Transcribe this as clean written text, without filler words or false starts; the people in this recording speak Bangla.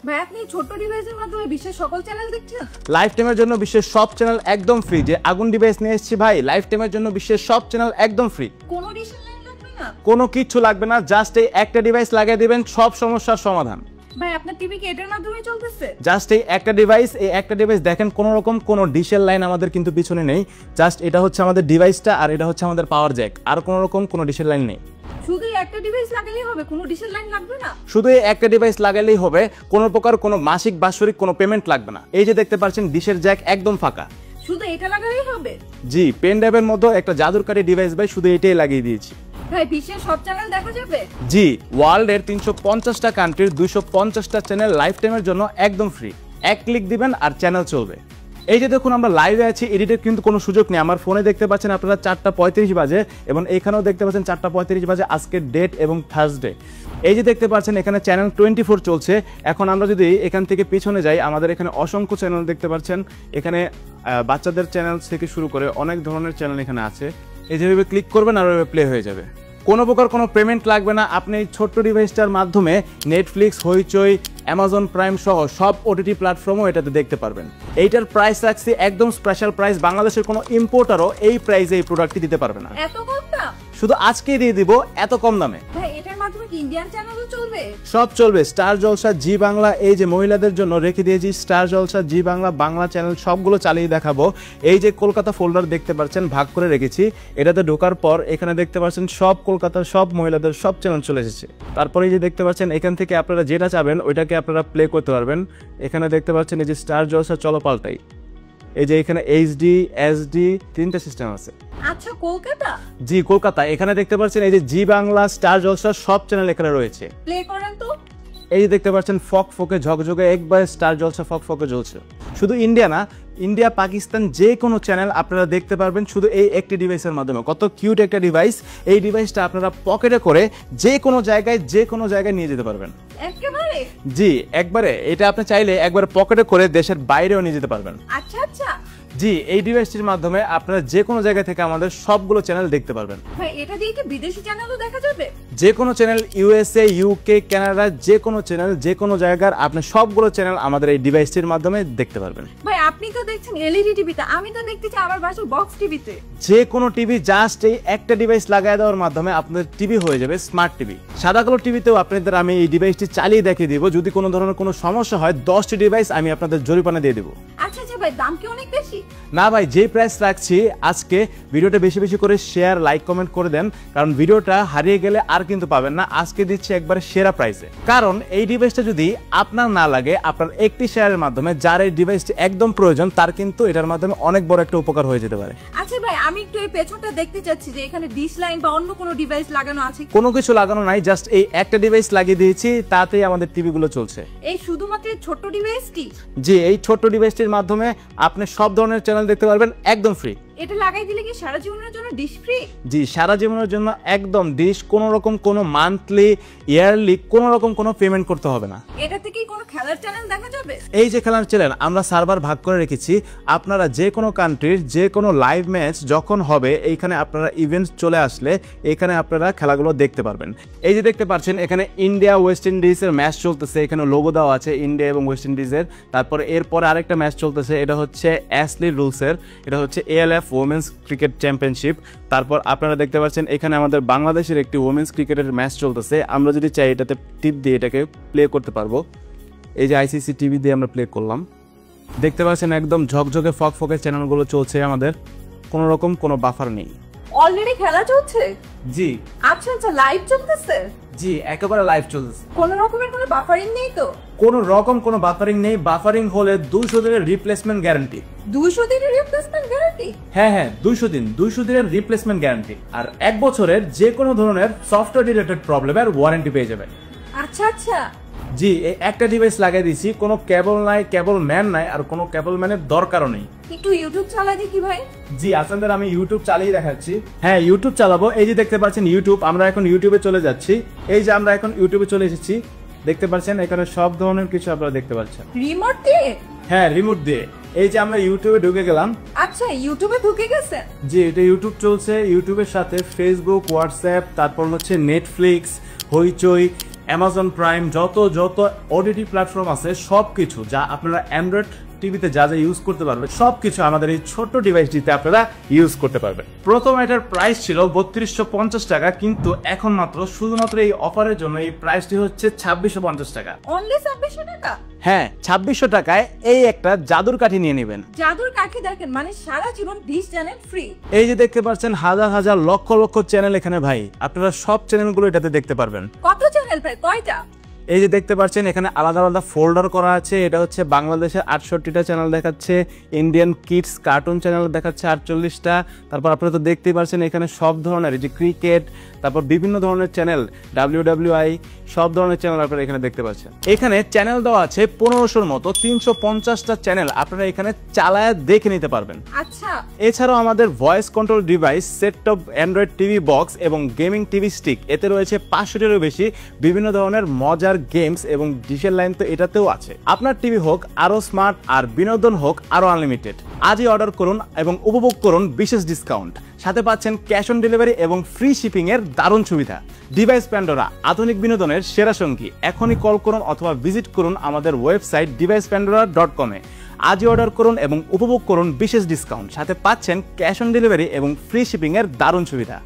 ভাই আপনি ছোট ডিভাইসের মাধ্যমে বিশ্বের সকল চ্যানেল দেখছেন? লাইফ টাইমের জন্য বিশ্বের সব চ্যানেল একদম ফ্রি। যে আগুন ডিভাইস নিয়ে এসেছি ভাই, লাইফ টাইমের জন্য বিশ্বের সব চ্যানেল একদম ফ্রি। কোনো ডিশের লাইন লাগবে না, কোনো কিচ্ছু লাগবে না, জাস্ট এই একটা ডিভাইস লাগিয়ে দিবেন, সব সমস্যার সমাধান। ভাই আপনার টিভি কি এটার মাধ্যমে চলতেছে? জাস্ট এই একটা ডিভাইস দেখেন, কোনো রকম কোনো ডিশের লাইন আমাদের কিন্তু পিছনে নেই। জাস্ট এটা হচ্ছে আমাদের ডিভাইসটা, আর এটা হচ্ছে আমাদের পাওয়ার জ্যাক, আর কোনো রকম কোনো ডিশের লাইন নেই। শুধু একটা ডিভাইস লাগালেই হবে, কোনো ডিশের লাইন লাগবে না? শুধু এই একটা ডিভাইস লাগালেই হবে, কোনো প্রকার কোনো মাসিক বাৎসরিক কোনো পেমেন্ট লাগবে না। এই যে দেখতে পাচ্ছেন ডিশের জ্যাক একদম ফাঁকা। শুধু এটা লাগালেই হবে? জি, পেন ড্রাইভের মতো একটা জাদুরকারী ডিভাইস ভাই, শুধু এটাই লাগিয়ে দিয়েছি। ভাই বিশ্বের সব চ্যানেল দেখা যাবে? জি, ওয়ার্ল্ডের 350টা কান্ট্রির 250টা চ্যানেল লাইফ টাইমের জন্য একদম ফ্রি। এক ক্লিক দিবেন আর চ্যানেল চলবে। এই যে দেখুন আমরা লাইভে আছি, এডিটের কিন্তু কোনো সুযোগ নেই। আমার ফোনে দেখতে পাচ্ছেন আপনারা 4:35 বাজে, এবং এখানেও দেখতে পাচ্ছেন 4:35 বাজে, আজকের ডেট এবং থার্সডে। এই যে দেখতে পাচ্ছেন এখানে চ্যানেল 24 চলছে। এখন আমরা যদি এখান থেকে পিছনে যাই, আমাদের এখানে অসংখ্য চ্যানেল দেখতে পাচ্ছেন। এখানে বাচ্চাদের চ্যানেল থেকে শুরু করে অনেক ধরনের চ্যানেল এখানে আছে। এই যেভাবে ক্লিক করবেন আর প্লে হয়ে যাবে। কোনো প্রকার কোনো পেমেন্ট লাগবে না। আপনি এই ছোট্ট ডিভাইসটার মাধ্যমে নেটফ্লিক্স, হইচই, অ্যামাজন প্রাইম সহ সব ওটিটি প্ল্যাটফর্মও এটাতে দেখতে পারবেন। এইটার প্রাইস রাখছি একদম স্পেশাল প্রাইস। বাংলাদেশের কোনো ইম্পোর্টারও এই প্রাইসে এই প্রোডাক্টটি দিতে পারবে না। এত কম দাম? শুধু আজকেই দিয়ে দিব এত কম দামে। ভাই এটার মাধ্যমে কি ইন্ডিয়ান চ্যানেলও চলবে? সব চলবে। স্টার জলসা, জি বাংলা, এই যে মহিলাদের জন্য রেখে দিয়েছি স্টার জলসা, জি বাংলা, বাংলা চ্যানেল সবগুলো চালিয়ে দেখাবো। এই যে কলকাতা ফোল্ডার দেখতে পাচ্ছেন, ভাগ করে রেখেছি। এটাতে ঢোকার পর এখানে দেখতে পাচ্ছেন সব কলকাতার সব মহিলাদের সব চ্যানেল চলে এসেছে। তারপরে এই যে দেখতে পাচ্ছেন এখান থেকে আপনারা যেটা চাবেন ওইটাকে আপনারা প্লে করতে পারবেন। এখানে দেখতে পাচ্ছেন এই যে স্টার জলসা চলো পাল্টাই। এই যে এখানে এইচডি, এসডি তিনটা সিস্টেম আছে। আচ্ছা কলকাতা? জি কলকাতা। এখানে দেখতে পাচ্ছেন এই যে জি বাংলা, স্টার জলসা সব চ্যানেল এখানে রয়েছে। প্লে করেন তো। এই যে দেখতে পাচ্ছেন ফক ফকে ঝকঝকে একবার স্টার জলসা ফক ফকে জ্বলছে। শুধু ইন্ডিয়া না, ইন্ডিয়া, পাকিস্তান যে কোনো চ্যানেল আপনারা দেখতে পারবেন শুধু এই একটি ডিভাইসের মাধ্যমে। কত কিউট একটা ডিভাইস। এই ডিভাইসটা আপনারা পকেটে করে যে কোনো জায়গায় নিয়ে যেতে পারবেন। একেবারে? জি একবারে। এটা আপনি চাইলে একবার পকেটে করে দেশের বাইরেও নিয়ে যেতে পারবেন। আচ্ছা আচ্ছা। জি, এই ডিভাইসটির মাধ্যমে আপনারা যে কোনো জায়গা থেকে আমাদের সবগুলো চ্যানেল দেখতে পারবেন। ভাই এটা দিয়ে কি বিদেশি চ্যানেলও দেখা যাবে? যে কোনো চ্যানেল, ইউএসএ, ইউকে, কানাডা, যে কোনো চ্যানেল, যে কোনো জায়গার আপনি সবগুলো চ্যানেল আমাদের এই ডিভাইসটির মাধ্যমে দেখতে পারবেন। ভাই আপনি তো দেখছেন এলইডি টিভিতে, আমি তো দেখতেছি আমার বাসার বক্স টিভিতে। যে কোনো টিভি জাস্ট এই একটা ডিভাইস লাগায় দেওয়ার মাধ্যমে আপনাদের টিভি হয়ে যাবে স্মার্ট টিভি। সাদা কালো টিভিতেও আপনাদের আমি এই ডিভাইসটি চালিয়ে দেখিয়ে দিব। যদি কোনো ধরনের কোনো সমস্যা হয় 10টি ডিভাইস আমি আপনাদের জরিমানা দিয়ে দেবো। আচ্ছা আচ্ছা ভাই, দাম কি অনেক বেশি? না ভাই, যে প্রাইস রাখছি আজকে ভিডিওটা বেশি বেশি করে শেয়ার, লাইক, কমেন্ট করে দেন, কারণ ভিডিওটা হারিয়ে গেলে আর কিন্তু পাবেন না। আজকে দিচ্ছি একবারে সেরা প্রাইসে। কারণ এই ডিভাইসটা যদি আপনার না লাগে, আপনার একটি শেয়ারের মাধ্যমে যার এই ডিভাইসটি একদম প্রয়োজন তার কিন্তু এটার মাধ্যমে অনেক বড় একটা উপকার হয়ে যেতে পারে। আচ্ছা ভাই আমি একটু এই পেছনটা দেখতে চাচ্ছি যে এখানে ডিশ লাইন বা অন্য কোনো ডিভাইস লাগানো আছে? কোনো কিছু লাগানো নাই, জাস্ট এই একটা ডিভাইস লাগিয়ে দিয়েছি, তাতেই আমাদের টিভি গুলো চলছে। এই শুধুমাত্র ছোট ডিভাইসটি? জি, এই ছোট্ট ডিভাইসটির মাধ্যমে আপনি সব ধরনের চ্যানেল দেখতে পারবেন একদম ফ্রি। এটা লাগাই দিলে কি সারা জীবনের জন্য ডিশ ফ্রি? জি, সারা জীবনের জন্য একদম ডিশ। কোনো রকম কোনো মান্থলি, ইয়ারলি কোনো রকম কোনো পেমেন্ট করতে হবে না। এটা থেকে কোনো খেলার চ্যানেল দেখা যাবে? এই যে খেলার চ্যানেল আমরা সার্ভার ভাগ করে রেখেছি। আপনারা যে কোনো কান্ট্রির যে কোনো লাইভ ম্যাচ যখন হবে, এইখানে আপনারা ইভেন্টস চলে আসলে এখানে আপনারা খেলাগুলো দেখতে পারবেন। এই যে দেখতে পাচ্ছেন এখানে ইন্ডিয়া ওয়েস্ট ইন্ডিজের ম্যাচ চলতেছে। এখানে লোগো দেওয়া আছে ইন্ডিয়া এবং ওয়েস্ট ইন্ডিজের। তারপরে এরপরে আরেকটা ম্যাচ চলতেছে, এটা হচ্ছে অ্যাশলি রুলসের, এটা হচ্ছে ALF ওমেন্স ক্রিকেট চ্যাম্পিয়নশিপ। তারপর আপনারা দেখতে পাচ্ছেন এখানে আমাদের বাংলাদেশের একটি ওমেন্স ক্রিকেটের ম্যাচ চলতেছে। আমরা যদি চাই এটাতে টিপ দিয়ে এটাকে প্লে করতে পারবো। এই যে ICC টিভি দিয়ে আমরা প্লে করলাম। দেখতে পাচ্ছেন একদম ঝকঝকে ফকফকে চ্যানেলগুলো চলছে আমাদের, কোনো রকম কোনো বাফার নেই। অলরেডি খেলা চলছে? জি। আচ্ছা আচ্ছা, লাইভ চলতেছে? জি, একেবারে লাইভ চলছে। কোনো রকমের কোনো বাফারিং নেই তো? কোনো রকম কোনো বাফারিং নেই। বাফারিং হলে 200 দিনের রিপ্লেসমেন্ট গ্যারান্টি। 200 দিনের রিপ্লেসমেন্ট গ্যারান্টি? হ্যাঁ 200 দিনের রিপ্লেসমেন্ট গ্যারান্টি, আর 1 বছরের যে কোনো ধরনের সফটওয়্যার রিলেটেড প্রবলেমের ওয়ারেন্টি পেয়ে যাবেন। আচ্ছা আচ্ছা। জি, এই একটা ডিভাইস লাগিয়ে দিয়েছি, কোনো কেবল নাই, কেবল ম্যান নাই, আর কোনো কেবল ম্যানের দরকারও নেই। একটু ইউটিউব চালাই দেখি ভাই। জি আপনাদের আমি ইউটিউব চালিয়ে দেখাচ্ছি। হ্যাঁ ইউটিউব চালাবো। এই যে দেখতে পাচ্ছেন ইউটিউব, আমরা এখন ইউটিউবে চলে যাচ্ছি। এই যে আমরা এখন ইউটিউবে চলে এসেছি, দেখতে পাচ্ছেন এখানে সব ধরনের কিছু আপনারা দেখতে পাচ্ছেন। রিমোট দিয়ে? হ্যাঁ রিমোট দিয়ে। এই যে আমরা ইউটিউবে ঢুকে গেলাম। আচ্ছা ইউটিউবে ঢুকে গেছেন? জি, এটা ইউটিউব চলছে। ইউটিউবের সাথে ফেসবুক, হোয়াটসঅ্যাপ, তারপর হচ্ছে নেটফ্লিক্স, হইচই, অ্যামাজন প্রাইম, যত ওটিটি প্ল্যাটফর্ম আছে সবকিছু যা আপনারা অ্যান্ড্রয়েড টিভিতে যা যা ইউজ করতে পারবেন সবকিছু আমাদের এই ছোট্ট ডিভাইসটিতে আপনারা ইউজ করতে পারবেন। প্রথম এটার প্রাইস ছিল 3250 টাকা, কিন্তু এখন মাত্র শুধুমাত্র এই অফারের জন্য এই প্রাইসটি হচ্ছে 2650 টাকা। অনলি 2600 টাকা? হ্যাঁ, 2600 টাকায় এই একটা জাদুর কাঠি নিয়ে নেবেন। জাদুর কাঠি দেখেন, মানে সারা জীবন ডিশ চ্যানেল ফ্রি। এই যে দেখতে পাচ্ছেন হাজার হাজার লক্ষ লক্ষ চ্যানেল এখানে ভাই, আপনারা সব চ্যানেলগুলো এটাতে দেখতে পারবেন। কত চ্যানেল ভাই, কয়টা? এই যে দেখতে পাচ্ছেন এখানে আলাদা আলাদা ফোল্ডার করা আছে। এটা হচ্ছে বাংলাদেশের 68টা চ্যানেল দেখাচ্ছে, ইন্ডিয়ান কিডস কার্টুন চ্যানেল দেখাচ্ছে 48টা। তারপর আপনারা তো দেখতেই পাচ্ছেন এখানে সব ধরনের, এই যে ক্রিকেট, তারপর বিভিন্ন ধরনের চ্যানেল, WWI, সব ধরনের চ্যানেল আপনারা এখানে দেখতে পাচ্ছেন। এখানে চ্যানেল দেওয়া আছে 1500-র মতো, 350টা চ্যানেল আপনারা এখানে চালায় দেখে নিতে পারবেন। আচ্ছা, এছাড়াও আমাদের voice control device, set top Android TV box এবং গেমিং টিভি স্টিক, এতে রয়েছে 500-টিরও বেশি বিভিন্ন ধরনের মজার গেমস এবং ডিশের লাইন তো এটাতেও আছে। আপনার টিভি হোক আরো স্মার্ট আর বিনোদন হোক আরো আনলিমিটেড, আজই অর্ডার করুন এবং উপভোগ করুন বিশেষ ডিসকাউন্ট, সাথে পাচ্ছেন ক্যাশ অন ডেলিভারি এবং ফ্রি শিপিং এর দারুণ সুবিধা। ডিভাইস প্যান্ডোরা, আধুনিক বিনোদনের সেরা সঙ্গী। এখনই কল করুন অথবা ভিজিট করুন আমাদের ওয়েবসাইট devicepandora.com এ। আজই অর্ডার করুন এবং উপভোগ করুন বিশেষ ডিসকাউন্ট, সাথে পাচ্ছেন ক্যাশ অন ডেলিভারি এবং ফ্রি শিপিং এর দারুণ সুবিধা।